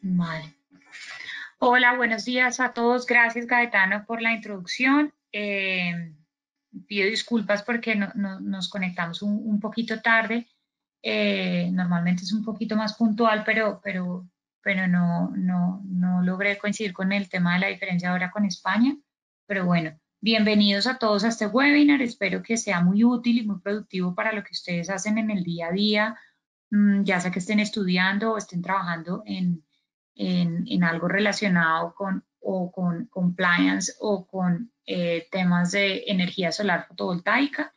Vale. Hola, buenos días a todos. Gracias, Gaetano, por la introducción. Pido disculpas porque nos conectamos un poquito tarde. Normalmente es un poquito más puntual, pero no logré coincidir con el tema de la diferencia ahora con España. Pero bueno, bienvenidos a todos a este webinar. Espero que sea muy útil y muy productivo para lo que ustedes hacen en el día a día, ya sea que estén estudiando o estén trabajando en algo relacionado con compliance o con temas de energía solar fotovoltaica.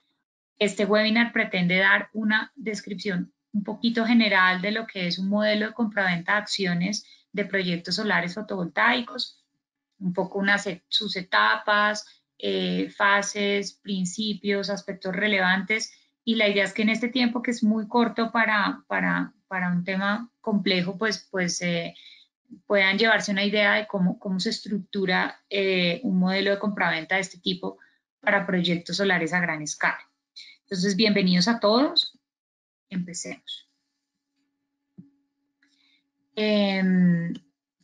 Este webinar pretende dar una descripción un poquito general de lo que es un modelo de compraventa de acciones de proyectos solares fotovoltaicos, un poco sus etapas, fases, principios, aspectos relevantes. Y la idea es que en este tiempo, que es muy corto para un tema complejo, puedan llevarse una idea de cómo se estructura un modelo de compraventa de este tipo para proyectos solares a gran escala. Entonces, bienvenidos a todos. Empecemos.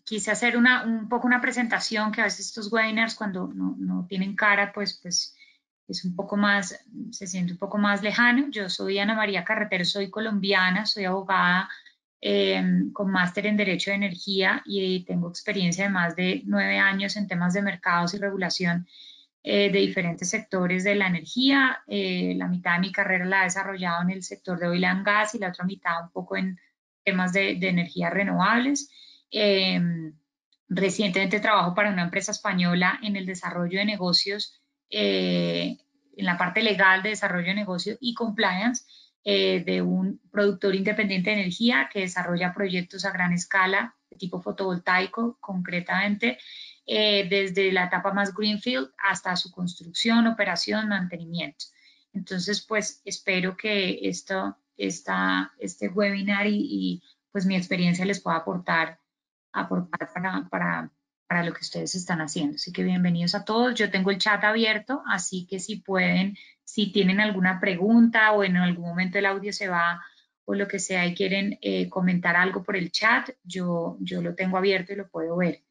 Quise hacer un poco una presentación, que a veces estos webinars cuando no tienen cara, pues es un poco más, se siente un poco más lejano. Yo soy Ana María Carretero, soy colombiana, soy abogada con máster en Derecho de Energía y tengo experiencia de más de 9 años en temas de mercados y regulación de diferentes sectores de la energía. La mitad de mi carrera la he desarrollado en el sector de oil and gas y la otra mitad un poco en temas de energías renovables. Eh, Recientemente trabajo para una empresa española en el desarrollo de negocios, en la parte legal de desarrollo de negocio y compliance de un productor independiente de energía que desarrolla proyectos a gran escala de tipo fotovoltaico, concretamente desde la etapa más greenfield hasta su construcción, operación, mantenimiento. Entonces, pues espero que este webinar pues mi experiencia les pueda aportar para lo que ustedes están haciendo. Así que bienvenidos a todos. Yo tengo el chat abierto, así que si pueden, si tienen alguna pregunta o en algún momento el audio se va o lo que sea y quieren comentar algo por el chat, yo lo tengo abierto y lo puedo ver.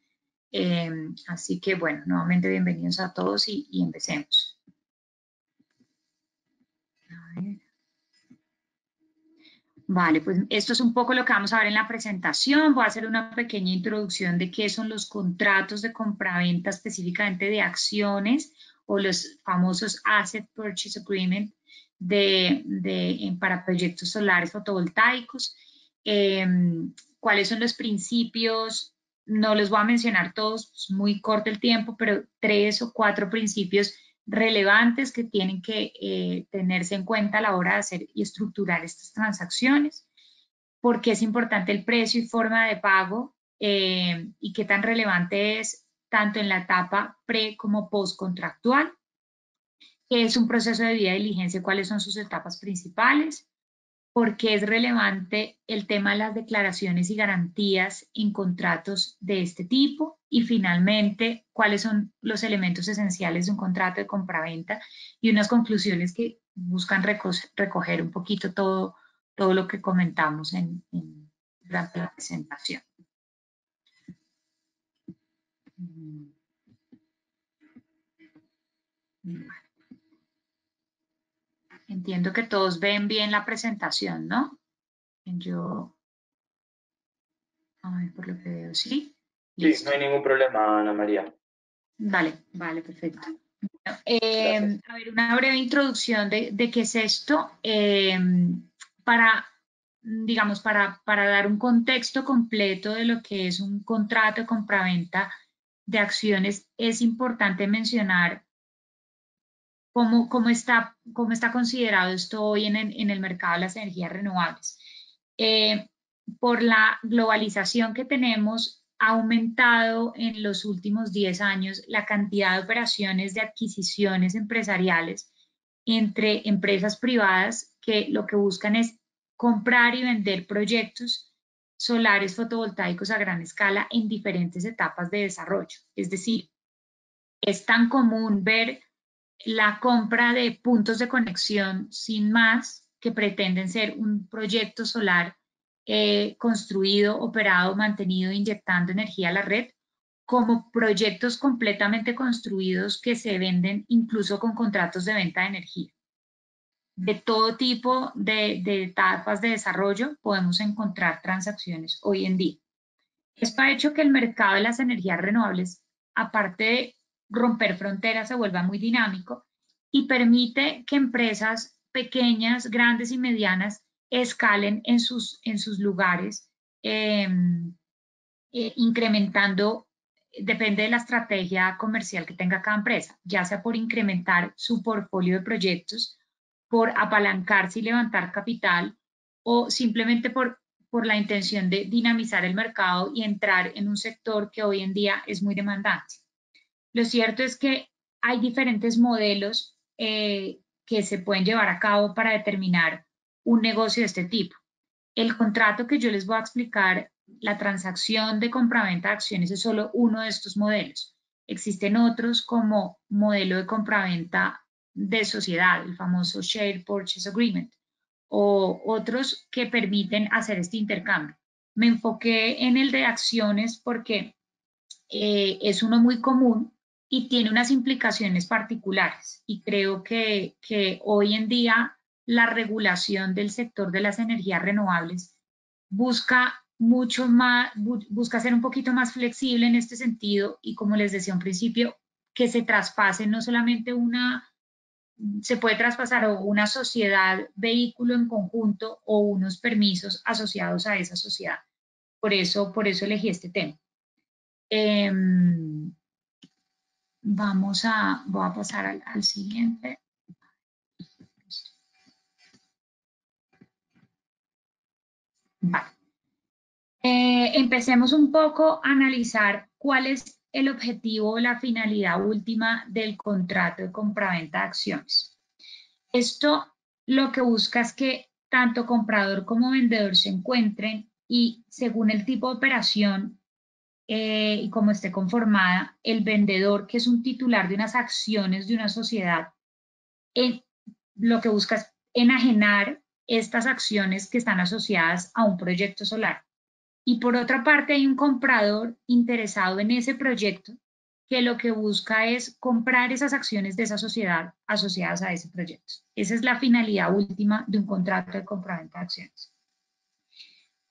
Así que bueno, nuevamente bienvenidos a todos y empecemos. A ver. Vale, pues esto es un poco lo que vamos a ver en la presentación. Voy a hacer una pequeña introducción de qué son los contratos de compraventa específicamente de acciones o los famosos Asset Purchase Agreement para proyectos solares fotovoltaicos. Eh, ¿Cuáles son los principios? No los voy a mencionar todos, es muy corto el tiempo, pero 3 o 4 principios relevantes que tienen que tenerse en cuenta a la hora de hacer y estructurar estas transacciones, porque es importante el precio y forma de pago y qué tan relevante es tanto en la etapa pre como post contractual, qué es un proceso de debida diligencia, cuáles son sus etapas principales, por qué es relevante el tema de las declaraciones y garantías en contratos de este tipo y finalmente cuáles son los elementos esenciales de un contrato de compraventa y unas conclusiones que buscan recoger un poquito todo lo que comentamos durante la presentación. Entiendo que todos ven bien la presentación, ¿no? Yo, a ver, por lo que veo, sí. Sí, no Listo. hay ningún problema, Ana María. Vale, perfecto. Gracias. A ver, una breve introducción de qué es esto, para, digamos, para dar un contexto completo de lo que es un contrato de compraventa de acciones, es importante mencionar cómo está considerado esto hoy en el mercado de las energías renovables. Eh, por la globalización que tenemos, ha aumentado en los últimos 10 años la cantidad de operaciones de adquisiciones empresariales entre empresas privadas que lo que buscan es comprar y vender proyectos solares fotovoltaicos a gran escala en diferentes etapas de desarrollo. Es decir, es tan común ver la compra de puntos de conexión sin más que pretenden ser un proyecto solar construido, operado, mantenido, inyectando energía a la red, como proyectos completamente construidos que se venden incluso con contratos de venta de energía. De todo tipo de etapas de desarrollo podemos encontrar transacciones hoy en día. Esto ha hecho que el mercado de las energías renovables, aparte de romper fronteras, se vuelva muy dinámico y permite que empresas pequeñas, grandes y medianas escalen en sus lugares, incrementando, depende de la estrategia comercial que tenga cada empresa, ya sea por incrementar su portfolio de proyectos, por apalancarse y levantar capital, o simplemente por la intención de dinamizar el mercado y entrar en un sector que hoy en día es muy demandante. Lo cierto es que hay diferentes modelos que se pueden llevar a cabo para determinar un negocio de este tipo. El contrato que yo les voy a explicar, la transacción de compraventa de acciones, es solo uno de estos modelos. Existen otros como modelo de compraventa de sociedad, el famoso Share Purchase Agreement, o otros que permiten hacer este intercambio. Me enfoqué en el de acciones porque es uno muy común y tiene unas implicaciones particulares. Y creo que hoy en día la regulación del sector de las energías renovables busca mucho más, busca ser un poquito más flexible en este sentido y, como les decía al principio, que se traspase no solamente se puede traspasar una sociedad, vehículo en conjunto o unos permisos asociados a esa sociedad. Por eso elegí este tema. Voy a pasar al siguiente. Vale. Empecemos un poco a analizar cuál es el objetivo o la finalidad última del contrato de compraventa de acciones. Esto lo que busca es que tanto comprador como vendedor se encuentren y, según el tipo de operación y como esté conformada, el vendedor, que es un titular de unas acciones de una sociedad, lo que busca es enajenar estas acciones que están asociadas a un proyecto solar. Y por otra parte hay un comprador interesado en ese proyecto que lo que busca es comprar esas acciones de esa sociedad asociadas a ese proyecto. Esa es la finalidad última de un contrato de compraventa de acciones.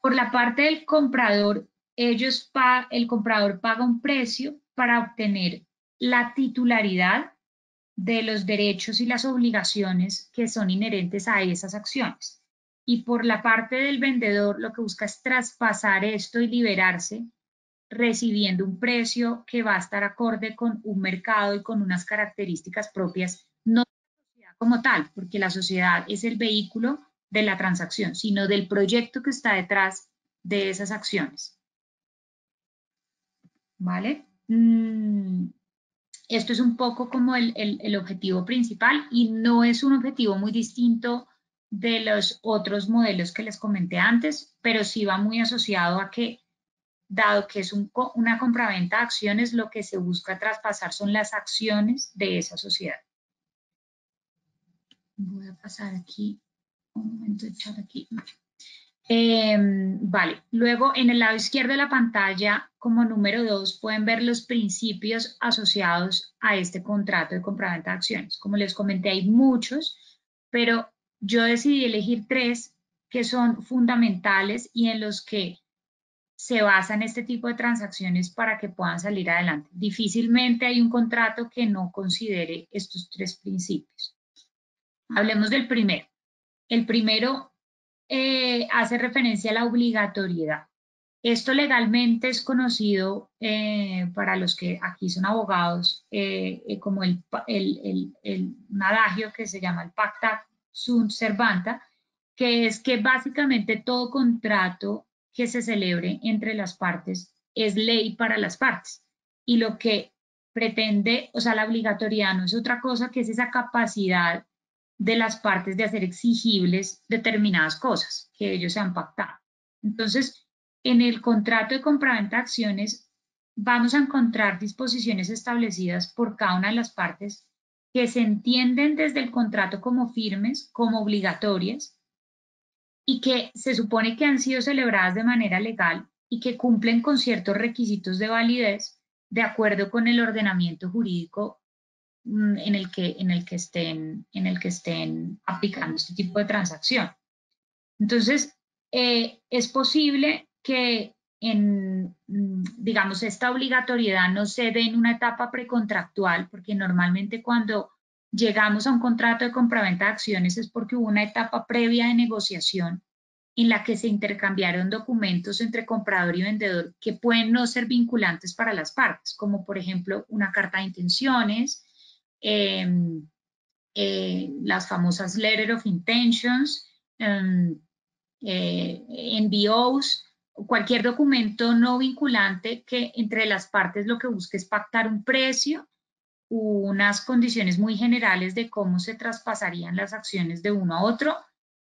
Por la parte del comprador, el comprador paga un precio para obtener la titularidad de los derechos y las obligaciones que son inherentes a esas acciones. Y por la parte del vendedor, lo que busca es traspasar esto y liberarse, recibiendo un precio que va a estar acorde con un mercado y con unas características propias, no de la sociedad como tal, porque la sociedad es el vehículo de la transacción, sino del proyecto que está detrás de esas acciones. ¿Vale? Esto es un poco como el objetivo principal y no es un objetivo muy distinto de los otros modelos que les comenté antes, pero sí va muy asociado a que, dado que es una compraventa de acciones, lo que se busca traspasar son las acciones de esa sociedad. Voy a pasar aquí, un momento, echar aquí. Vale, luego en el lado izquierdo de la pantalla, como número 2, pueden ver los principios asociados a este contrato de compraventa de acciones. Como les comenté, hay muchos, pero yo decidí elegir 3 que son fundamentales y en los que se basan este tipo de transacciones para que puedan salir adelante. Difícilmente hay un contrato que no considere estos 3 principios. Hablemos del primero. El primero hace referencia a la obligatoriedad. Esto legalmente es conocido para los que aquí son abogados como un adagio que se llama el pacta sunt servanda, que es que básicamente todo contrato que se celebre entre las partes es ley para las partes. Y lo que pretende, o sea, la obligatoriedad no es otra cosa que es esa capacidad de las partes de hacer exigibles determinadas cosas que ellos se han pactado. Entonces, en el contrato de compraventa de acciones vamos a encontrar disposiciones establecidas por cada una de las partes que se entienden desde el contrato como firmes, como obligatorias, y que se supone que han sido celebradas de manera legal y que cumplen con ciertos requisitos de validez de acuerdo con el ordenamiento jurídico en el que estén aplicando este tipo de transacción. Entonces, es posible que digamos, esta obligatoriedad no se dé en una etapa precontractual, porque normalmente cuando llegamos a un contrato de compraventa de acciones es porque hubo una etapa previa de negociación en la que se intercambiaron documentos entre comprador y vendedor que pueden no ser vinculantes para las partes, como por ejemplo una carta de intenciones, las famosas Letter of Intentions, NBOs, cualquier documento no vinculante que entre las partes lo que busque es pactar un precio, unas condiciones muy generales de cómo se traspasarían las acciones de uno a otro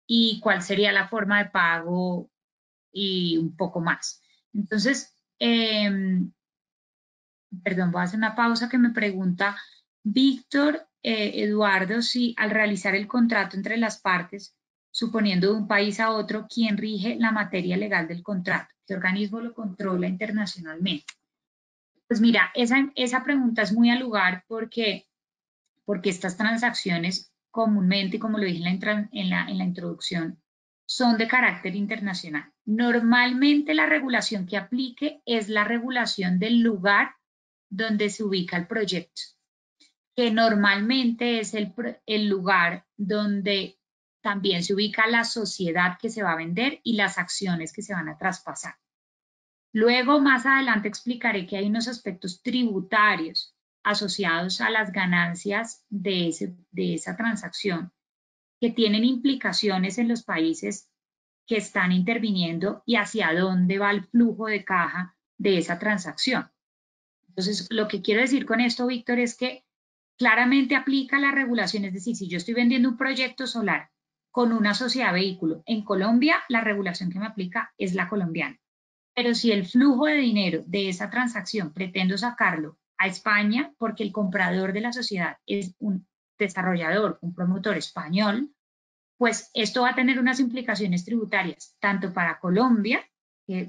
y cuál sería la forma de pago y un poco más. Entonces, perdón, voy a hacer una pausa que me pregunta Víctor Eduardo si al realizar el contrato entre las partes, suponiendo de un país a otro, ¿quién rige la materia legal del contrato? ¿Qué organismo lo controla internacionalmente? Pues mira, esa pregunta es muy al lugar porque estas transacciones comúnmente, como lo dije en la introducción, son de carácter internacional. Normalmente la regulación que aplique es la regulación del lugar donde se ubica el proyecto, que normalmente es el lugar donde también se ubica la sociedad que se va a vender y las acciones que se van a traspasar. Luego, más adelante explicaré que hay unos aspectos tributarios asociados a las ganancias de esa transacción que tienen implicaciones en los países que están interviniendo y hacia dónde va el flujo de caja de esa transacción. Entonces, lo que quiero decir con esto, Víctor, es que claramente aplica la regulación, es decir, si yo estoy vendiendo un proyecto solar con una sociedad vehículo en Colombia, la regulación que me aplica es la colombiana. Pero si el flujo de dinero de esa transacción pretendo sacarlo a España porque el comprador de la sociedad es un desarrollador, un promotor español, pues esto va a tener unas implicaciones tributarias tanto para Colombia,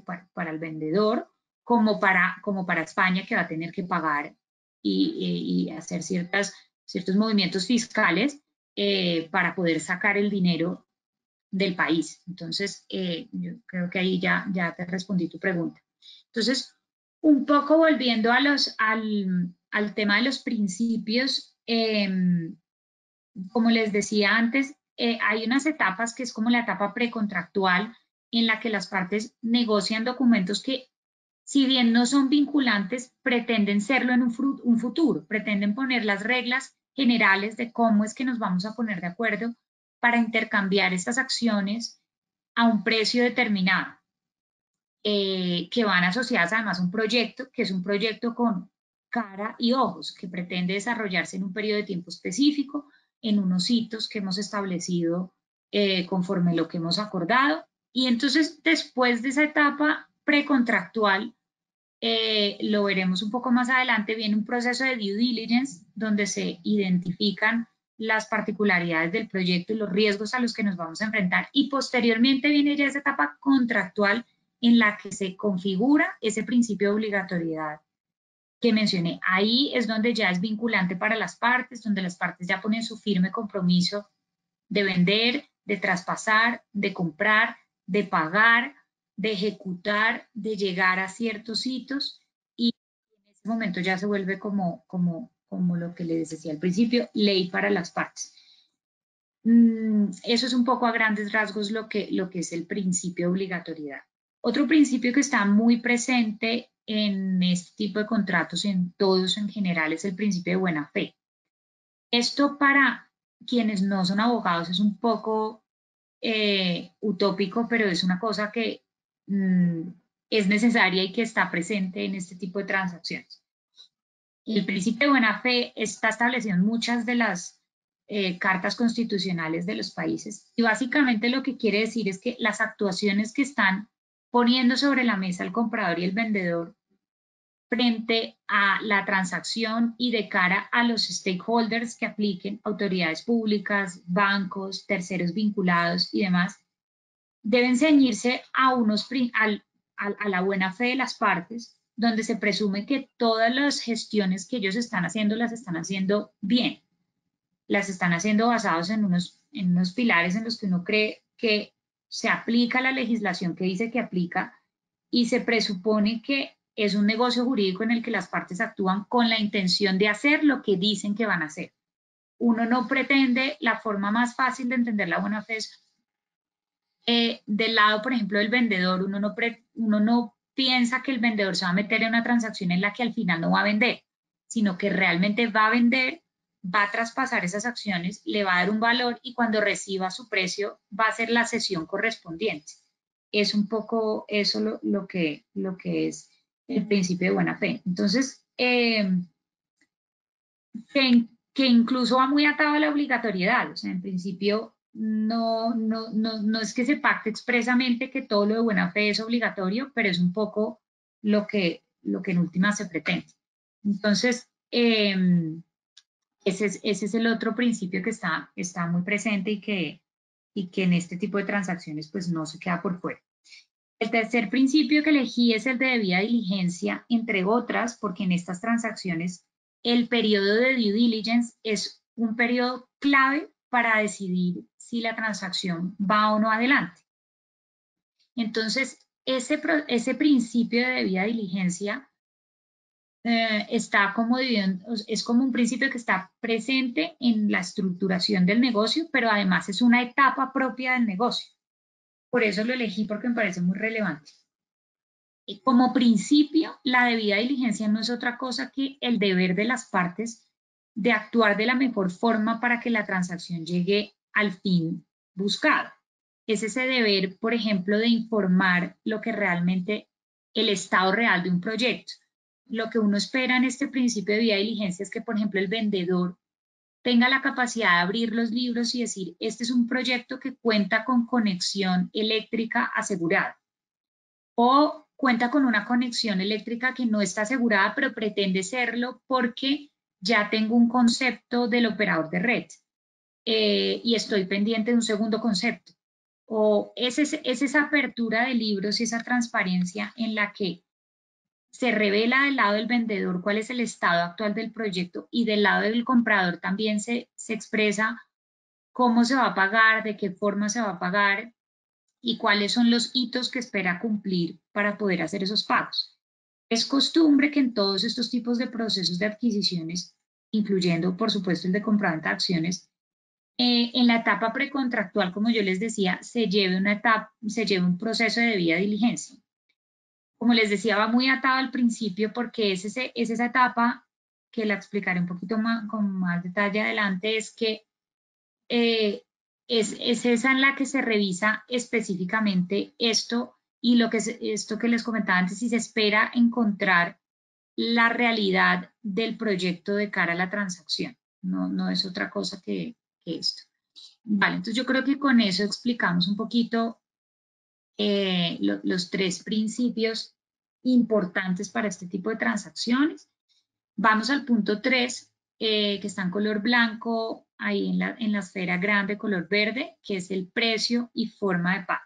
para el vendedor, como para España, que va a tener que pagar y hacer ciertos movimientos fiscales para poder sacar el dinero del país. Entonces, yo creo que ahí ya te respondí tu pregunta. Entonces, un poco volviendo al tema de los principios, como les decía antes, hay unas etapas que es como la etapa precontractual en la que las partes negocian documentos que, si bien no son vinculantes, pretenden serlo en un futuro, pretenden poner las reglas generales de cómo es que nos vamos a poner de acuerdo para intercambiar estas acciones a un precio determinado, que van asociadas además a un proyecto, que es un proyecto con cara y ojos, que pretende desarrollarse en un periodo de tiempo específico, en unos hitos que hemos establecido conforme lo que hemos acordado. Y entonces, después de esa etapa precontractual, lo veremos un poco más adelante, viene un proceso de due diligence donde se identifican las particularidades del proyecto y los riesgos a los que nos vamos a enfrentar, y posteriormente viene ya esa etapa contractual en la que se configura ese principio de obligatoriedad que mencioné. Ahí es donde ya es vinculante para las partes, donde las partes ya ponen su firme compromiso de vender, de traspasar, de comprar, de pagar, de ejecutar, de llegar a ciertos hitos, y en ese momento ya se vuelve como lo que les decía al principio, ley para las partes. Eso es un poco a grandes rasgos lo que es el principio de obligatoriedad. Otro principio que está muy presente en este tipo de contratos, en todos en general, es el principio de buena fe. Esto para quienes no son abogados es un poco utópico, pero es una cosa que es necesaria y que está presente en este tipo de transacciones. El principio de buena fe está establecido en muchas de las cartas constitucionales de los países, y básicamente lo que quiere decir es que las actuaciones que están poniendo sobre la mesa el comprador y el vendedor frente a la transacción y de cara a los stakeholders que apliquen, autoridades públicas, bancos, terceros vinculados y demás, deben ceñirse a, a la buena fe de las partes, donde se presume que todas las gestiones que ellos están haciendo las están haciendo bien, las están haciendo basados en unos pilares en los que uno cree que se aplica la legislación que dice que aplica y se presupone que es un negocio jurídico en el que las partes actúan con la intención de hacer lo que dicen que van a hacer. Uno no pretende, la forma más fácil de entender la buena fe es del lado, por ejemplo, del vendedor, uno no piensa que el vendedor se va a meter en una transacción en la que al final no va a vender, sino que realmente va a vender, va a traspasar esas acciones, le va a dar un valor y cuando reciba su precio va a hacer la cesión correspondiente. Es un poco eso lo que es el principio de buena fe. Entonces, que incluso va muy atado a la obligatoriedad, o sea, en principio no es que se pacte expresamente que todo lo de buena fe es obligatorio, pero es un poco lo que en última se pretende. Entonces, ese es el otro principio que está muy presente y que en este tipo de transacciones pues no se queda por fuera. El tercer principio que elegí es el de debida diligencia, entre otras, porque en estas transacciones el periodo de due diligence es un periodo clave para decidir si la transacción va o no adelante. Entonces, ese principio de debida diligencia está como es como un principio que está presente en la estructuración del negocio, pero además es una etapa propia del negocio. Por eso lo elegí porque me parece muy relevante. Como principio, la debida diligencia no es otra cosa que el deber de las partes de actuar de la mejor forma para que la transacción llegue al fin buscado. Es ese deber, por ejemplo, de informar lo que realmente el estado real de un proyecto. Lo que uno espera en este principio de debida diligencia es que, por ejemplo, el vendedor tenga la capacidad de abrir los libros y decir, este es un proyecto que cuenta con conexión eléctrica asegurada. O cuenta con una conexión eléctrica que no está asegurada, pero pretende serlo porque ya tengo un concepto del operador de red y estoy pendiente de un segundo concepto. O es esa apertura de libros y esa transparencia en la que se revela del lado del vendedor cuál es el estado actual del proyecto y del lado del comprador también se expresa cómo se va a pagar, de qué forma se va a pagar, y cuáles son los hitos que espera cumplir para poder hacer esos pagos. Es costumbre que en todos estos tipos de procesos de adquisiciones, incluyendo por supuesto el de compraventa de acciones, en la etapa precontractual, como yo les decía, se lleve un proceso de debida diligencia. Como les decía, va muy atado al principio porque es esa etapa que la explicaré un poquito más, con más detalle adelante, es que es esa en la que se revisa específicamente esto y esto que les comentaba antes, si se espera encontrar la realidad del proyecto de cara a la transacción. No es otra cosa que esto. Vale, entonces yo creo que con eso explicamos un poquito los tres principios importantes para este tipo de transacciones. Vamos al punto 3, que está en color blanco, ahí en la esfera grande, color verde, que es el precio y forma de pago.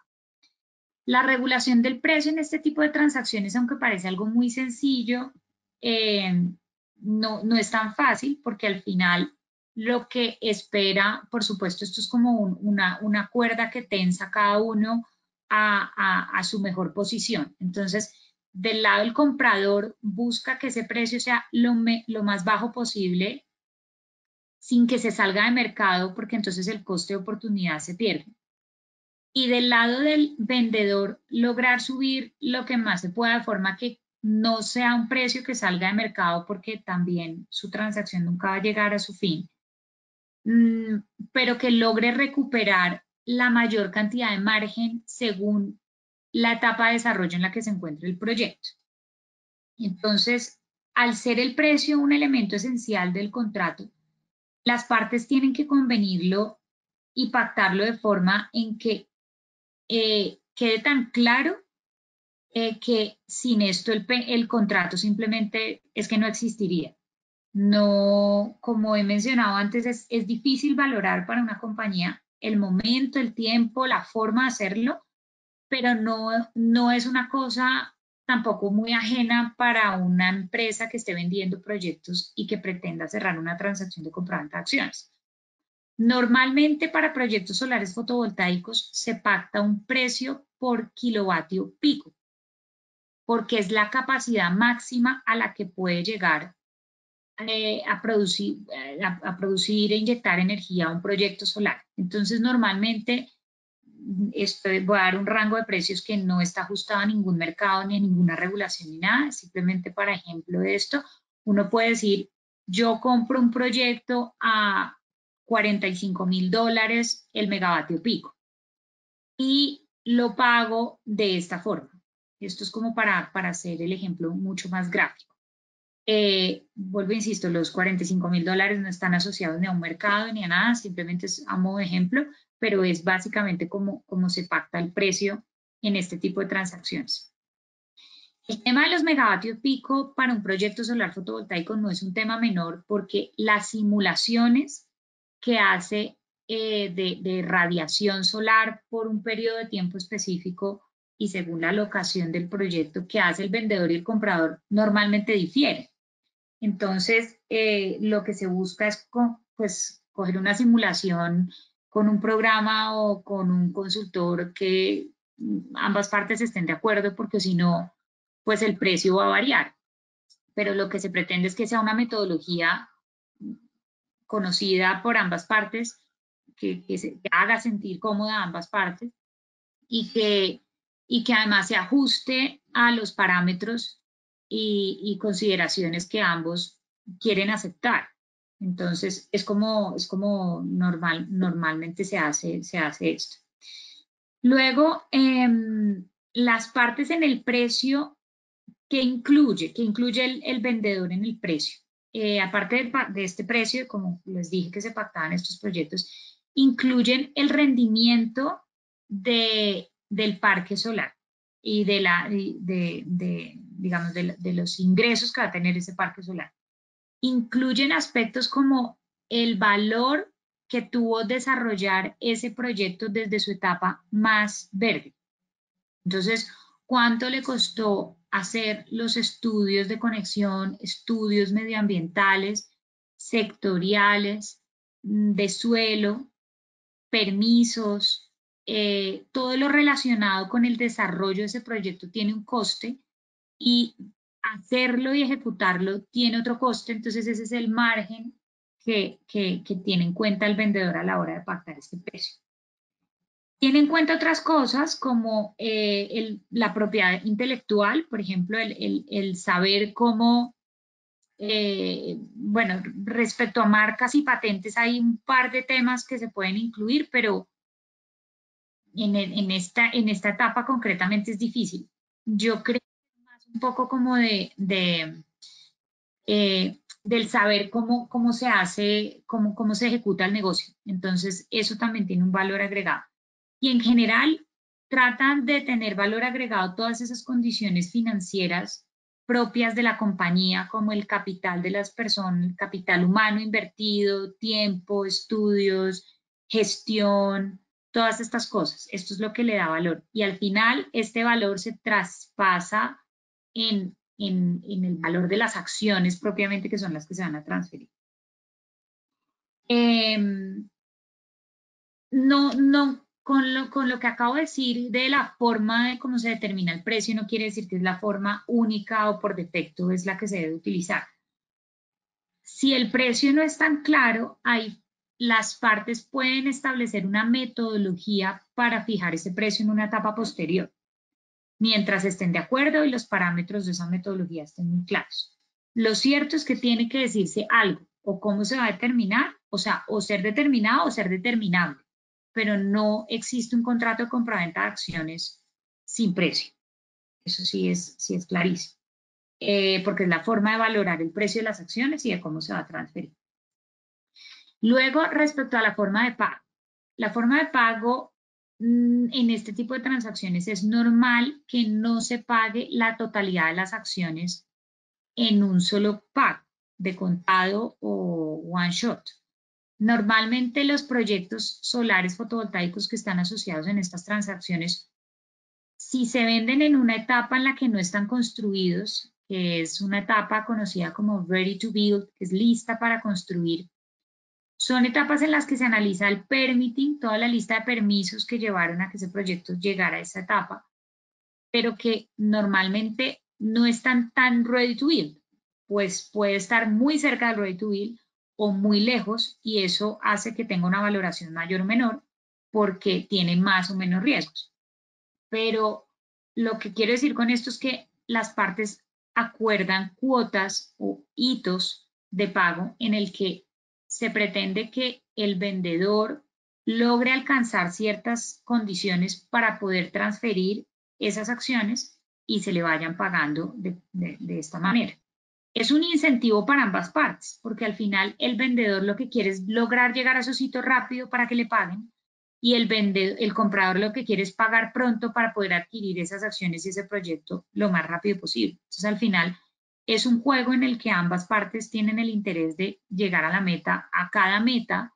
La regulación del precio en este tipo de transacciones, aunque parece algo muy sencillo, no es tan fácil porque al final lo que espera, por supuesto, esto es como una cuerda que tensa cada uno a su mejor posición. Entonces, del lado del comprador busca que ese precio sea lo más bajo posible sin que se salga de mercado porque entonces el coste de oportunidad se pierde. Y del lado del vendedor lograr subir lo que más se pueda de forma que no sea un precio que salga de mercado porque también su transacción nunca va a llegar a su fin, pero que logre recuperar la mayor cantidad de margen según la etapa de desarrollo en la que se encuentra el proyecto. Entonces, al ser el precio un elemento esencial del contrato, las partes tienen que convenirlo y pactarlo de forma en que quede tan claro que sin esto el contrato simplemente es que no existiría. No, como he mencionado antes, es difícil valorar para una compañía el momento, el tiempo, la forma de hacerlo, pero no es una cosa tampoco muy ajena para una empresa que esté vendiendo proyectos y que pretenda cerrar una transacción de compraventa de acciones. Normalmente para proyectos solares fotovoltaicos se pacta un precio por kilovatio pico, porque es la capacidad máxima a la que puede llegar a producir e inyectar energía a un proyecto solar. Entonces, normalmente voy a dar un rango de precios que no está ajustado a ningún mercado, ni a ninguna regulación, ni nada. Simplemente para ejemplo de esto, uno puede decir, yo compro un proyecto a $45.000 el megavatio pico y lo pago de esta forma. Esto es como para hacer el ejemplo mucho más gráfico. Vuelvo, insisto, los $45.000 no están asociados ni a un mercado ni a nada, simplemente es a modo de ejemplo, pero es básicamente como se pacta el precio en este tipo de transacciones. El tema de los megavatios pico para un proyecto solar fotovoltaico no es un tema menor porque las simulaciones que hace de radiación solar por un periodo de tiempo específico y según la locación del proyecto que hace el vendedor y el comprador normalmente difieren. Entonces, lo que se busca es pues, coger una simulación con un programa o con un consultor que ambas partes estén de acuerdo, porque si no, pues el precio va a variar. Pero lo que se pretende es que sea una metodología conocida por ambas partes, que haga sentir cómoda a ambas partes y que además se ajuste a los parámetros y consideraciones que ambos quieren aceptar. Entonces, es como normalmente se hace esto. Luego, las partes en el precio que incluye el vendedor en el precio. Aparte de este precio, como les dije que se pactaban estos proyectos, incluyen el rendimiento del parque solar y digamos, de los ingresos que va a tener ese parque solar. Incluyen aspectos como el valor que tuvo desarrollar ese proyecto desde su etapa más verde. Entonces, ¿cuánto le costó hacer los estudios de conexión, estudios medioambientales, sectoriales, de suelo, permisos? Todo lo relacionado con el desarrollo de ese proyecto tiene un coste y hacerlo y ejecutarlo tiene otro coste. Entonces, ese es el margen que tiene en cuenta el vendedor a la hora de pactar este precio. Tiene en cuenta otras cosas como la propiedad intelectual, por ejemplo, el saber cómo, bueno, respecto a marcas y patentes hay un par de temas que se pueden incluir, pero en esta etapa concretamente es difícil. Yo creo que más un poco como del saber cómo se hace, cómo se ejecuta el negocio. Entonces, eso también tiene un valor agregado. Y en general, tratan de tener valor agregado todas esas condiciones financieras propias de la compañía, como el capital de las personas, el capital humano invertido, tiempo, estudios, gestión, todas estas cosas. Esto es lo que le da valor. Y al final, este valor se traspasa en el valor de las acciones propiamente, que son las que se van a transferir. Con lo que acabo de decir de la forma de cómo se determina el precio, no quiere decir que es la forma única o por defecto es la que se debe utilizar. Si el precio no es tan claro, las partes pueden establecer una metodología para fijar ese precio en una etapa posterior, mientras estén de acuerdo y los parámetros de esa metodología estén muy claros. Lo cierto es que tiene que decirse algo, o cómo se va a determinar, o sea, o ser determinado o ser determinable, pero no existe un contrato de compraventa de acciones sin precio. Eso sí es clarísimo, porque es la forma de valorar el precio de las acciones y de cómo se va a transferir. Luego, respecto a la forma de pago. La forma de pago en este tipo de transacciones es normal que no se pague la totalidad de las acciones en un solo pago, de contado o one shot. Normalmente los proyectos solares fotovoltaicos que están asociados en estas transacciones Si se venden en una etapa en la que no están construidos, que es una etapa conocida como ready to build, que es lista para construir, son etapas en las que se analiza el permitting, toda la lista de permisos que llevaron a que ese proyecto llegara a esa etapa, pero que normalmente no están tan ready to build, pues puede estar muy cerca del ready to build o muy lejos y eso hace que tenga una valoración mayor o menor porque tiene más o menos riesgos. Pero lo que quiero decir con esto es que las partes acuerdan cuotas o hitos de pago en el que se pretende que el vendedor logre alcanzar ciertas condiciones para poder transferir esas acciones y se le vayan pagando de esta manera. Es un incentivo para ambas partes, porque al final el vendedor lo que quiere es lograr llegar a esos hitos rápido para que le paguen y el comprador lo que quiere es pagar pronto para poder adquirir esas acciones y ese proyecto lo más rápido posible. Entonces al final es un juego en el que ambas partes tienen el interés de llegar a la meta, a cada meta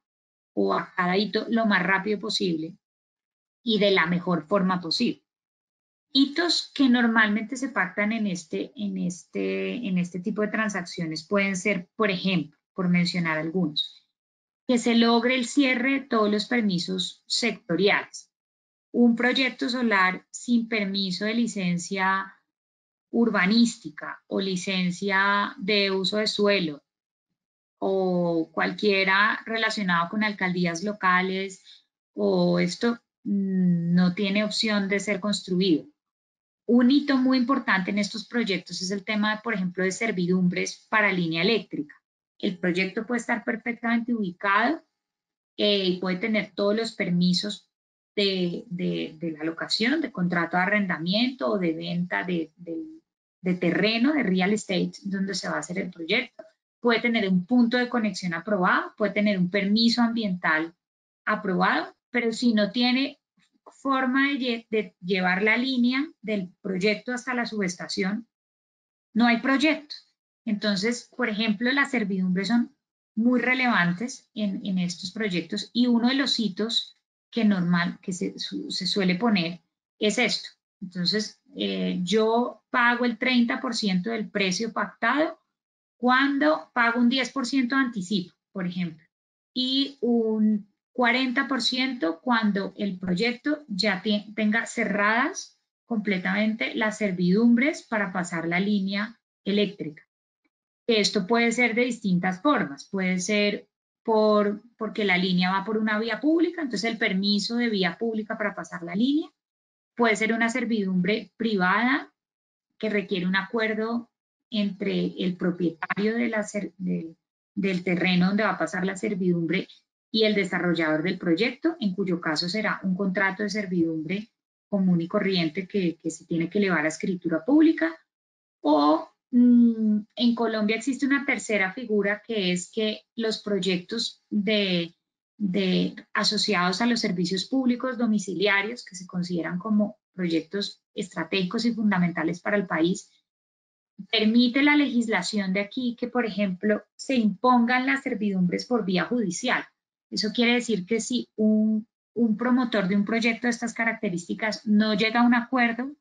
o a cada hito lo más rápido posible y de la mejor forma posible. Hitos que normalmente se pactan en este tipo de transacciones pueden ser, por ejemplo, por mencionar algunos, que se logre el cierre de todos los permisos sectoriales. Un proyecto solar sin permiso de licencia urbanística o licencia de uso de suelo o cualquiera relacionado con alcaldías locales o esto no tiene opción de ser construido. Un hito muy importante en estos proyectos es el tema, por ejemplo, de servidumbres para línea eléctrica. El proyecto puede estar perfectamente ubicado y puede tener todos los permisos de la locación, de contrato de arrendamiento o de venta de terreno, de real estate, donde se va a hacer el proyecto. Puede tener un punto de conexión aprobado, puede tener un permiso ambiental aprobado, pero si no tiene forma de llevar la línea del proyecto hasta la subestación, no hay proyecto. Entonces, por ejemplo, las servidumbres son muy relevantes en estos proyectos y uno de los hitos que se suele poner es esto. Entonces, yo pago el 30% del precio pactado cuando pago un 10% de anticipo, por ejemplo, y un 40% cuando el proyecto ya tenga cerradas completamente las servidumbres para pasar la línea eléctrica. Esto puede ser de distintas formas, puede ser porque la línea va por una vía pública, entonces el permiso de vía pública para pasar la línea, puede ser una servidumbre privada que requiere un acuerdo entre el propietario del terreno donde va a pasar la servidumbre y el desarrollador del proyecto, en cuyo caso será un contrato de servidumbre común y corriente que se tiene que elevar a escritura pública. O en Colombia existe una tercera figura que es que los proyectos asociados a los servicios públicos domiciliarios, que se consideran como proyectos estratégicos y fundamentales para el país, permite la legislación de aquí que, por ejemplo, se impongan las servidumbres por vía judicial. Eso quiere decir que si un promotor de un proyecto de estas características no llega a un acuerdo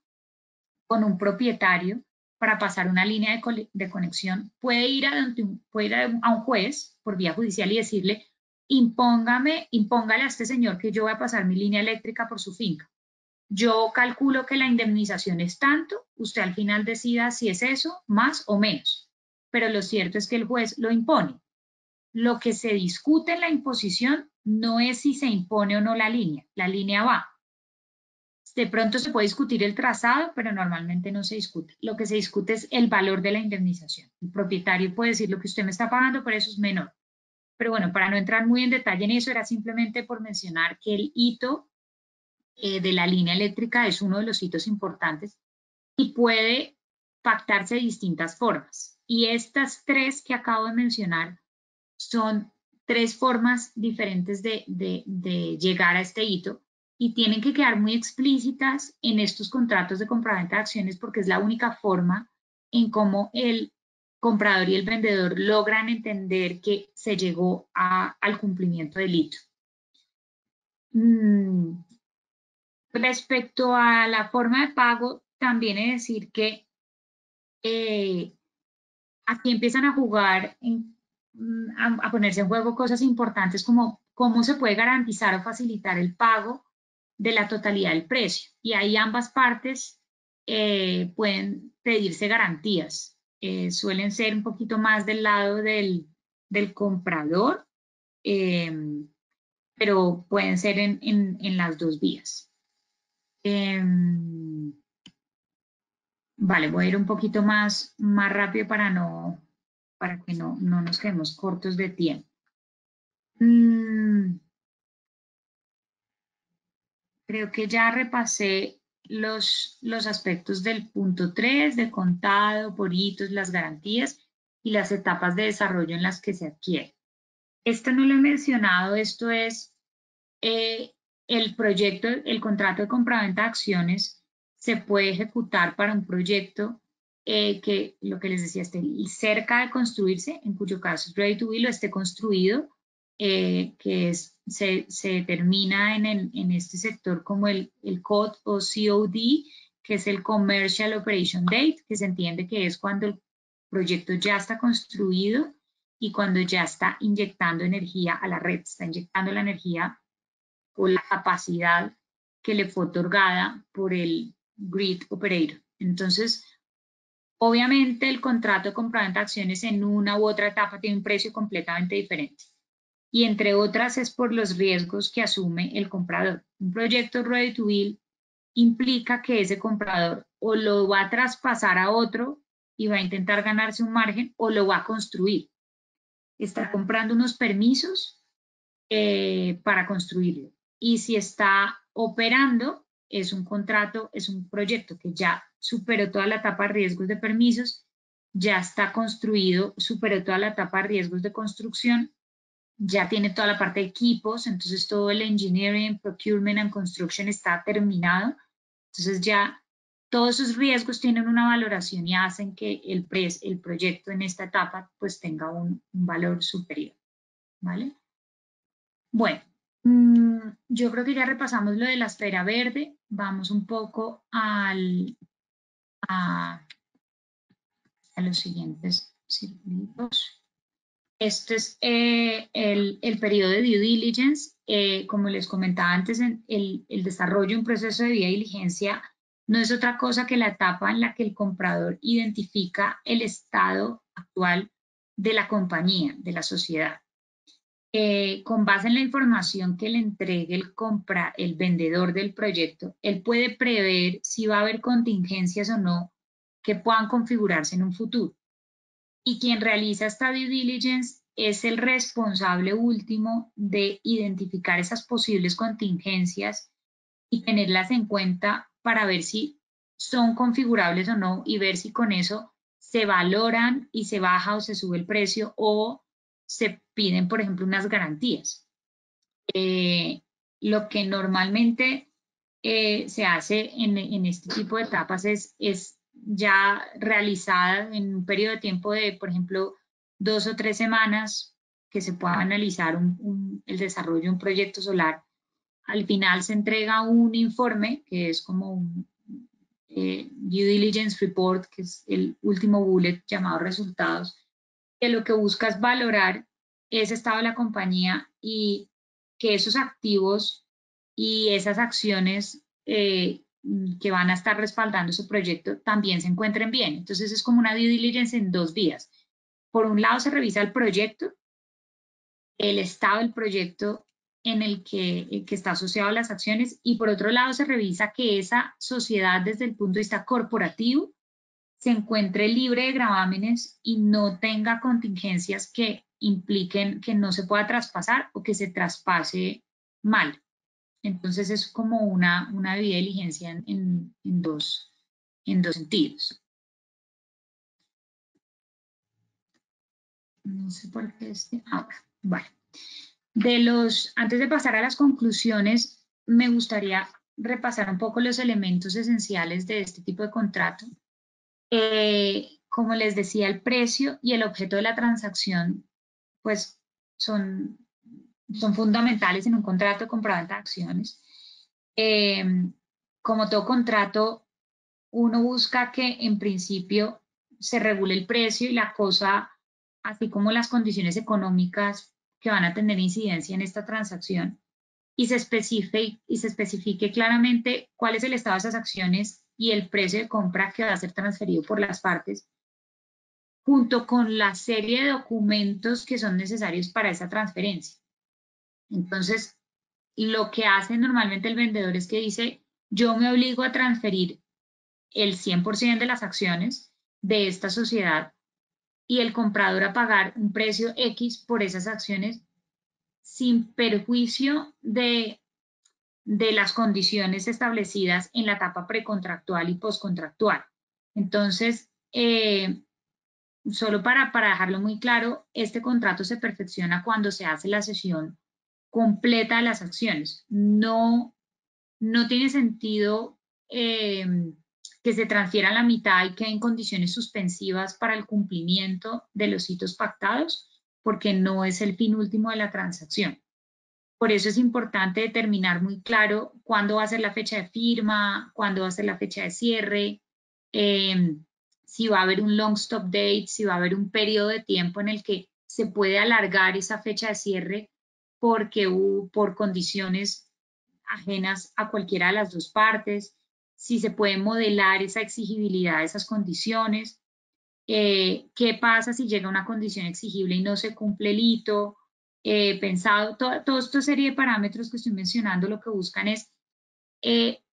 con un propietario para pasar una línea de conexión, puede ir a un juez por vía judicial y decirle, impóngale a este señor que yo voy a pasar mi línea eléctrica por su finca. Yo calculo que la indemnización es tanto, usted al final decida si es eso, más o menos. Pero lo cierto es que el juez lo impone. Lo que se discute en la imposición no es si se impone o no la línea va. De pronto se puede discutir el trazado, pero normalmente no se discute. Lo que se discute es el valor de la indemnización. El propietario puede decir lo que usted me está pagando, pero eso es menor. Pero bueno, para no entrar muy en detalle en eso, era simplemente por mencionar que el hito de la línea eléctrica es uno de los hitos importantes y puede pactarse de distintas formas. Y estas tres que acabo de mencionar son tres formas diferentes de llegar a este hito y tienen que quedar muy explícitas en estos contratos de compraventa de acciones porque es la única forma en cómo el comprador y el vendedor logran entender que se llegó al cumplimiento del hito. Respecto a la forma de pago, también es decir que aquí empiezan a jugar, a ponerse en juego cosas importantes como cómo se puede garantizar o facilitar el pago de la totalidad del precio. Y ahí ambas partes pueden pedirse garantías. Suelen ser un poquito más del lado del comprador, pero pueden ser en las dos vías. Vale, voy a ir un poquito más rápido para que no nos quedemos cortos de tiempo. Creo que ya repasé los aspectos del punto 3, de contado, por hitos, las garantías y las etapas de desarrollo en las que se adquiere. Esto no lo he mencionado, esto es el proyecto, el contrato de compraventa de acciones se puede ejecutar para un proyecto que, lo que les decía, esté cerca de construirse, en cuyo caso es ready to build o esté construido, se determina en este sector como el COD o COD, que es el Commercial Operation Date, que se entiende que es cuando el proyecto ya está construido y cuando ya está inyectando energía a la red, está inyectando la energía o la capacidad que le fue otorgada por el grid operator. Entonces, obviamente el contrato de compraventa de acciones en una u otra etapa tiene un precio completamente diferente. Y entre otras es por los riesgos que asume el comprador. Un proyecto ready to build implica que ese comprador o lo va a traspasar a otro y va a intentar ganarse un margen o lo va a construir. Está comprando unos permisos para construirlo. Y si está operando, es un contrato, es un proyecto que ya superó toda la etapa de riesgos de permisos, ya está construido, superó toda la etapa de riesgos de construcción, ya tiene toda la parte de equipos, entonces todo el engineering, procurement and construction está terminado. Entonces ya todos esos riesgos tienen una valoración y hacen que el proyecto en esta etapa pues tenga un valor superior, ¿vale? Bueno, yo creo que ya repasamos lo de la esfera verde. Vamos un poco a los siguientes circuitos. Este es el periodo de due diligence. Como les comentaba antes, el desarrollo de un proceso de due diligencia no es otra cosa que la etapa en la que el comprador identifica el estado actual de la compañía, de la sociedad. Con base en la información que le entregue el vendedor del proyecto, él puede prever si va a haber contingencias o no que puedan configurarse en un futuro. Y quien realiza esta due diligence es el responsable último de identificar esas posibles contingencias y tenerlas en cuenta para ver si son configurables o no y ver si con eso se valoran y se baja o se sube el precio o se piden, por ejemplo, unas garantías. Lo que normalmente se hace en este tipo de etapas es ya realizada en un periodo de tiempo de, por ejemplo, 2 o 3 semanas que se pueda analizar el desarrollo de un proyecto solar. Al final se entrega un informe que es como un due diligence report, que es el último bullet llamado resultados, que lo que busca es valorar ese estado de la compañía y que esos activos y esas acciones que van a estar respaldando su proyecto también se encuentren bien. Entonces es como una due diligence en dos vías. Por un lado se revisa el proyecto, el estado del proyecto en el que está asociado a las acciones y por otro lado se revisa que esa sociedad desde el punto de vista corporativo se encuentre libre de gravámenes y no tenga contingencias que impliquen que no se pueda traspasar o que se traspase mal. Entonces es como una debida diligencia en dos sentidos. No sé por qué vale. Antes de pasar a las conclusiones, me gustaría repasar un poco los elementos esenciales de este tipo de contrato. Como les decía, el precio y el objeto de la transacción pues son fundamentales en un contrato de compraventa de acciones. como todo contrato, uno busca que en principio se regule el precio y la cosa, así como las condiciones económicas que van a tener incidencia en esta transacción, y se especifique claramente cuál es el estado de esas acciones y el precio de compra que va a ser transferido por las partes, junto con la serie de documentos que son necesarios para esa transferencia. Entonces, lo que hace normalmente el vendedor es que dice, yo me obligo a transferir el 100% de las acciones de esta sociedad y el comprador a pagar un precio X por esas acciones sin perjuicio de las condiciones establecidas en la etapa precontractual y postcontractual. Entonces, solo para dejarlo muy claro, este contrato se perfecciona cuando se hace la cesión completa de las acciones. No tiene sentido que se transfiera la mitad y quede en condiciones suspensivas para el cumplimiento de los hitos pactados, porque no es el fin último de la transacción. Por eso es importante determinar muy claro cuándo va a ser la fecha de firma, cuándo va a ser la fecha de cierre, si va a haber un long stop date, si va a haber un periodo de tiempo en el que se puede alargar esa fecha de cierre por condiciones ajenas a cualquiera de las dos partes, si se puede modelar esa exigibilidad de esas condiciones, qué pasa si llega una condición exigible y no se cumple el hito, pensado, toda esta serie de parámetros que estoy mencionando lo que buscan es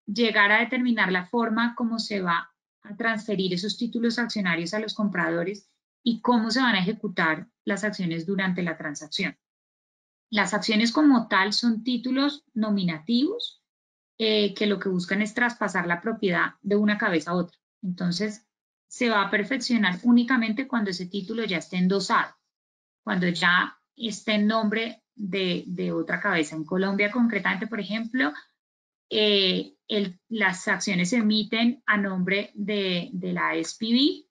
llegar a determinar la forma como se va a transferir esos títulos accionarios a los compradores y cómo se van a ejecutar las acciones durante la transacción. Las acciones como tal son títulos nominativos que lo que buscan es traspasar la propiedad de una cabeza a otra. Entonces, se va a perfeccionar únicamente cuando ese título ya esté endosado, cuando ya esté en nombre de otra cabeza. En Colombia, concretamente, por ejemplo, las acciones se emiten a nombre de la SPV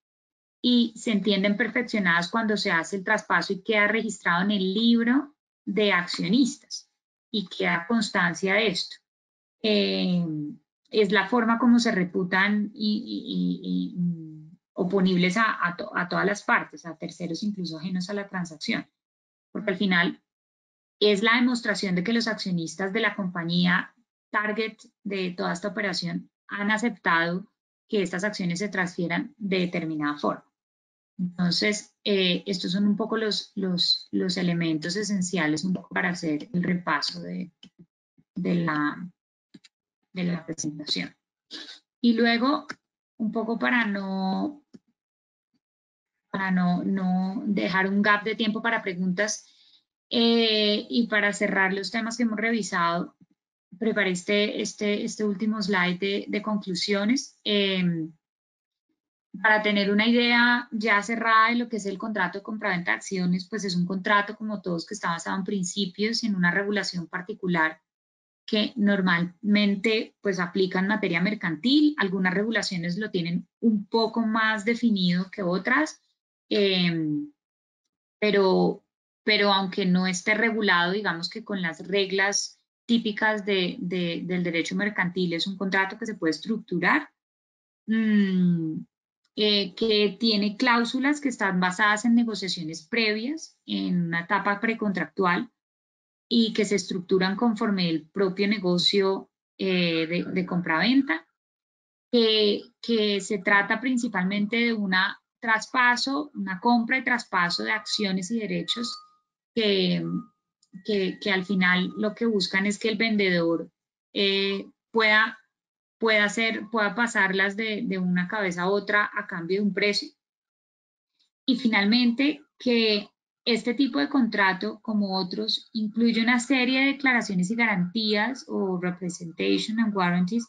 y se entienden perfeccionadas cuando se hace el traspaso y queda registrado en el libro de accionistas y queda constancia de esto. Es la forma como se reputan oponibles a todas las partes, a terceros incluso ajenos a la transacción, porque al final es la demostración de que los accionistas de la compañía target de toda esta operación han aceptado que estas acciones se transfieran de determinada forma. Entonces, estos son un poco los elementos esenciales un poco para hacer el repaso de la presentación. Y luego, un poco para no dejar un gap de tiempo para preguntas y para cerrar los temas que hemos revisado, preparé este último slide de conclusiones para tener una idea ya cerrada de lo que es el contrato de compraventa de acciones. Pues es un contrato como todos que está basado en principios y en una regulación particular que normalmente pues aplica en materia mercantil. Algunas regulaciones lo tienen un poco más definido que otras, pero aunque no esté regulado, digamos que con las reglas típicas del derecho mercantil, es un contrato que se puede estructurar, que tiene cláusulas que están basadas en negociaciones previas, en una etapa precontractual, y que se estructuran conforme el propio negocio de compraventa, que se trata principalmente de una compra y traspaso de acciones y derechos que al final lo que buscan es que el vendedor pueda pasarlas de una cabeza a otra a cambio de un precio. Y finalmente, que este tipo de contrato, como otros, incluye una serie de declaraciones y garantías o representation and warranties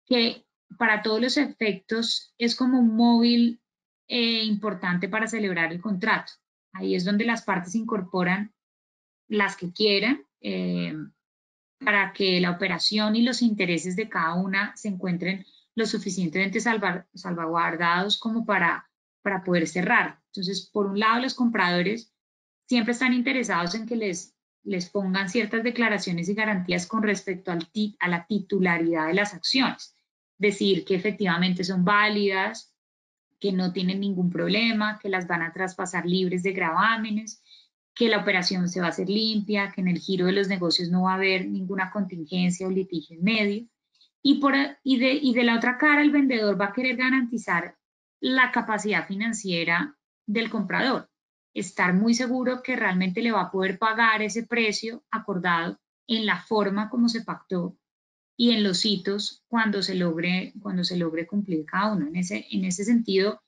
que para todos los efectos es como un móvil importante para celebrar el contrato. Ahí es donde las partes incorporan las que quieran para que la operación y los intereses de cada una se encuentren lo suficientemente salvaguardados como para poder cerrar. Entonces, por un lado, los compradores siempre están interesados en que les les pongan ciertas declaraciones y garantías con respecto a la titularidad de las acciones. Decir que efectivamente son válidas, que no tienen ningún problema, que las van a traspasar libres de gravámenes, que la operación se va a hacer limpia, que en el giro de los negocios no va a haber ninguna contingencia o litigio en medio. Y de la otra cara, el vendedor va a querer garantizar la capacidad financiera del comprador, estar muy seguro que realmente le va a poder pagar ese precio acordado en la forma como se pactó y en los hitos cuando se logre cumplir cada uno. En ese sentido,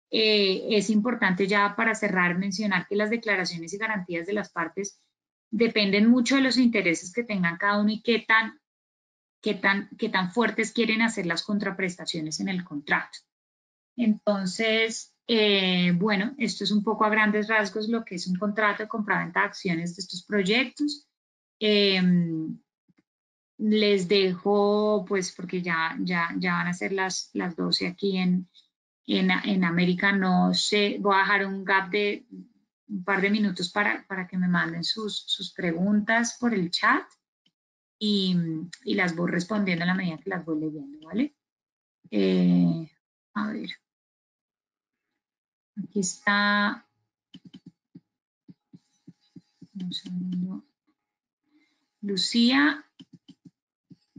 es importante ya para cerrar mencionar que las declaraciones y garantías de las partes dependen mucho de los intereses que tengan cada uno y qué tan fuertes quieren hacer las contraprestaciones en el contrato. Entonces, bueno, esto es un poco a grandes rasgos lo que es un contrato de compraventa de acciones de estos proyectos. Les dejo, pues, porque ya van a ser las 12 aquí en América, no sé, voy a dejar un gap de un par de minutos para que me manden sus preguntas por el chat y las voy respondiendo a la medida que las voy leyendo, ¿vale? A ver. Aquí está. Un segundo. Lucía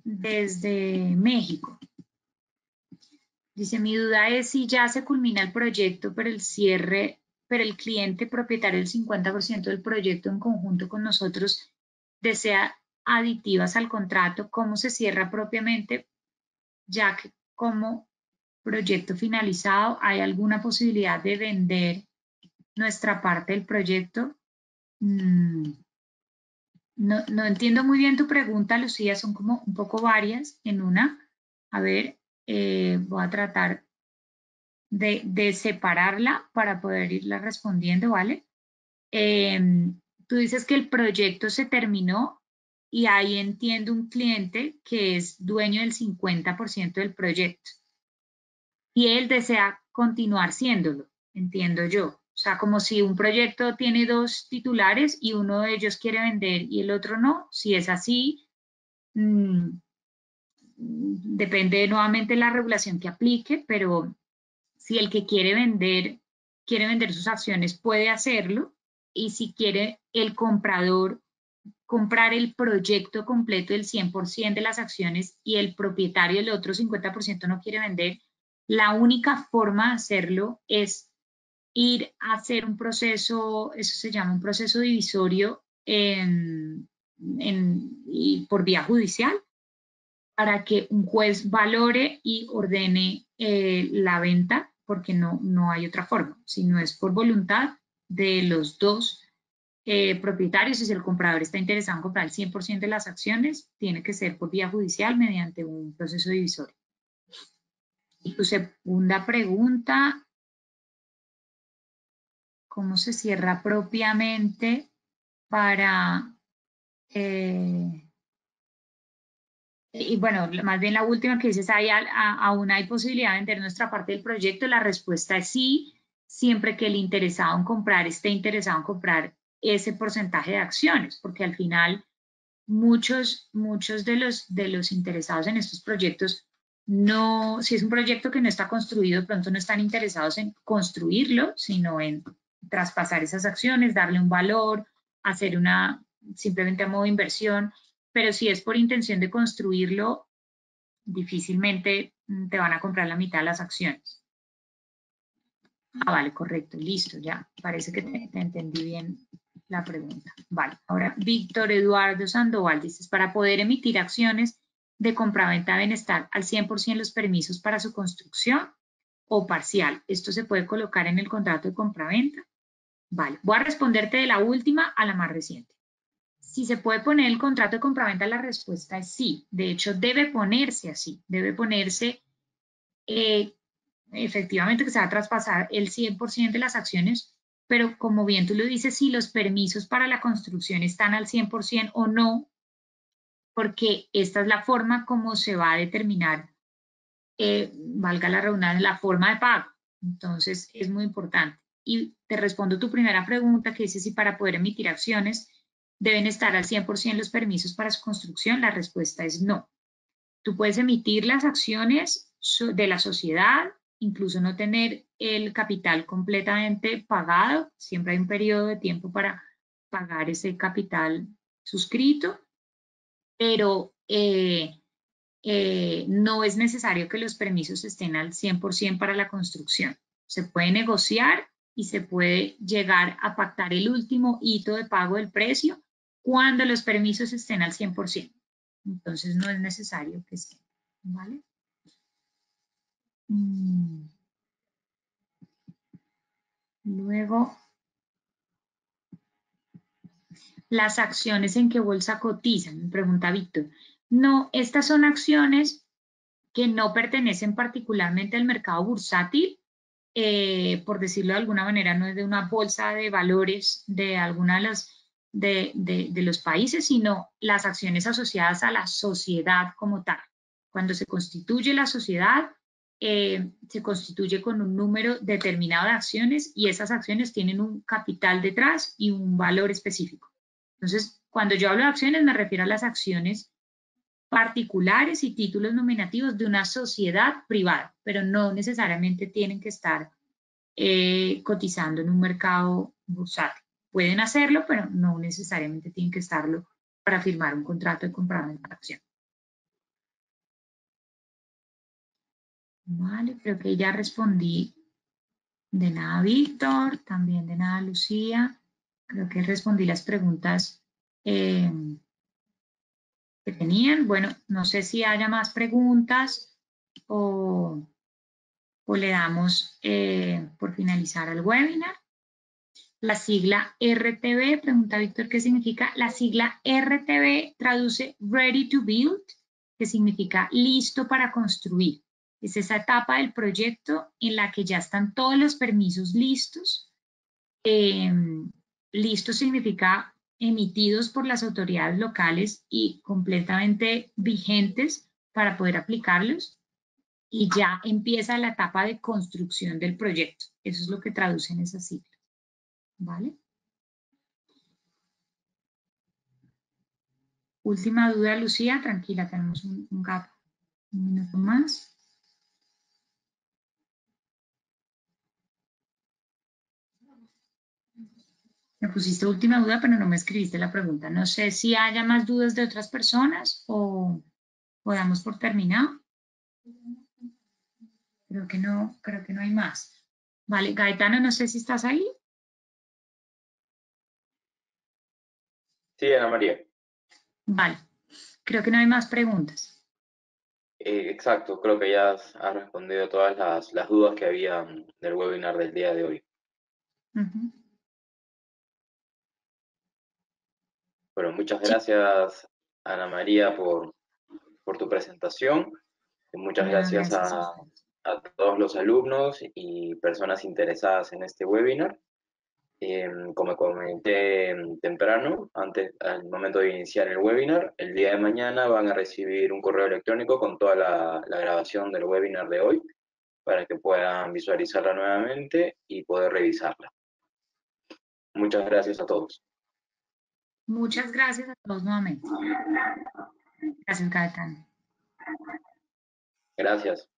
desde México. Dice, mi duda es si ya se culmina el proyecto, pero el cliente propietario del 50% del proyecto en conjunto con nosotros desea aditivas al contrato, ¿cómo se cierra propiamente? Ya que como proyecto finalizado, ¿hay alguna posibilidad de vender nuestra parte del proyecto? No entiendo muy bien tu pregunta, Lucía, son como un poco varias en una. A ver, voy a tratar de separarla para poder irla respondiendo, ¿vale? Tú dices que el proyecto se terminó y ahí entiendo un cliente que es dueño del 50% del proyecto y él desea continuar siéndolo, entiendo yo. O sea, como si un proyecto tiene dos titulares y uno de ellos quiere vender y el otro no. Si es así, depende nuevamente de la regulación que aplique, pero si el que quiere vender sus acciones, puede hacerlo. Y si quiere el comprador comprar el proyecto completo del 100% de las acciones y el propietario del otro 50% no quiere vender, la única forma de hacerlo es ir a hacer un proceso, eso se llama un proceso divisorio por vía judicial, para que un juez valore y ordene la venta, porque no hay otra forma, si no es por voluntad de los dos propietarios. Y si el comprador está interesado en comprar el 100% de las acciones, tiene que ser por vía judicial mediante un proceso divisorio. Y tu segunda pregunta, ¿cómo se cierra propiamente para... y bueno, más bien la última que dices, ¿aún hay posibilidad de vender nuestra parte del proyecto? La respuesta es sí, siempre que el interesado en comprar esté interesado en comprar ese porcentaje de acciones, porque al final muchos de los interesados en estos proyectos, no, si es un proyecto que no está construido, de pronto no están interesados en construirlo, sino en traspasar esas acciones, darle un valor, hacer simplemente a modo de inversión. Pero si es por intención de construirlo, difícilmente te van a comprar la mitad de las acciones. Ah, vale, correcto, listo, ya. Parece que te entendí bien la pregunta. Vale, ahora Víctor Eduardo Sandoval dices, para poder emitir acciones de compraventa deben estar al 100% los permisos para su construcción o parcial. ¿Esto se puede colocar en el contrato de compraventa? Vale, voy a responderte de la última a la más reciente. Si se puede poner el contrato de compraventa, la respuesta es sí. De hecho, debe ponerse así. Debe ponerse efectivamente que se va a traspasar el 100% de las acciones, pero como bien tú lo dices, si los permisos para la construcción están al 100% o no, porque esta es la forma como se va a determinar, valga la redundancia, la forma de pago. Entonces, es muy importante. Y te respondo tu primera pregunta, que dice si para poder emitir acciones ¿Deben estar al 100% los permisos para su construcción? La respuesta es no. Tú puedes emitir las acciones de la sociedad, incluso no tener el capital completamente pagado. Siempre hay un periodo de tiempo para pagar ese capital suscrito, pero no es necesario que los permisos estén al 100% para la construcción. Se puede negociar y se puede llegar a pactar el último hito de pago del precio cuando los permisos estén al 100%. Entonces no es necesario que estén, ¿vale? Luego, las acciones en qué bolsa cotizan, me pregunta Víctor. No, estas son acciones que no pertenecen particularmente al mercado bursátil, por decirlo de alguna manera, no es de una bolsa de valores de alguna de los países, sino las acciones asociadas a la sociedad como tal. Cuando se constituye la sociedad, se constituye con un número determinado de acciones y esas acciones tienen un capital detrás y un valor específico. Entonces, cuando yo hablo de acciones, me refiero a las acciones particulares y títulos nominativos de una sociedad privada, pero no necesariamente tienen que estar cotizando en un mercado bursátil. Pueden hacerlo, pero no necesariamente tienen que estarlo para firmar un contrato de compraventa de acción. Vale, creo que ya respondí. De nada, Víctor, también de nada, Lucía. Creo que respondí las preguntas que tenían. Bueno, no sé si haya más preguntas o le damos por finalizar el webinar. La sigla RTB, pregunta Víctor, ¿qué significa? La sigla RTB traduce Ready to Build, que significa listo para construir. Es esa etapa del proyecto en la que ya están todos los permisos listos. Listos significa emitidos por las autoridades locales y completamente vigentes para poder aplicarlos. Y ya empieza la etapa de construcción del proyecto. Eso es lo que traducen esas siglas. ¿Vale? Última duda, Lucía. Tranquila, tenemos un gap. Un minuto más. Me pusiste última duda, pero no me escribiste la pregunta. No sé si haya más dudas de otras personas o damos por terminado. Creo que no hay más. Vale, Gaetano, no sé si estás ahí. Sí, Ana María. Vale, creo que no hay más preguntas. Exacto, creo que ya has respondido todas las dudas que había del webinar del día de hoy. Bueno, muchas gracias, Ana María, por tu presentación. Y muchas No, gracias gracias a a ustedes. todos los alumnos y personas interesadas en este webinar. Como comenté temprano, antes, al momento de iniciar el webinar, el día de mañana van a recibir un correo electrónico con toda la grabación del webinar de hoy para que puedan visualizarla nuevamente y poder revisarla. Muchas gracias a todos. Muchas gracias a todos nuevamente. Gracias, Gaetano. Gracias.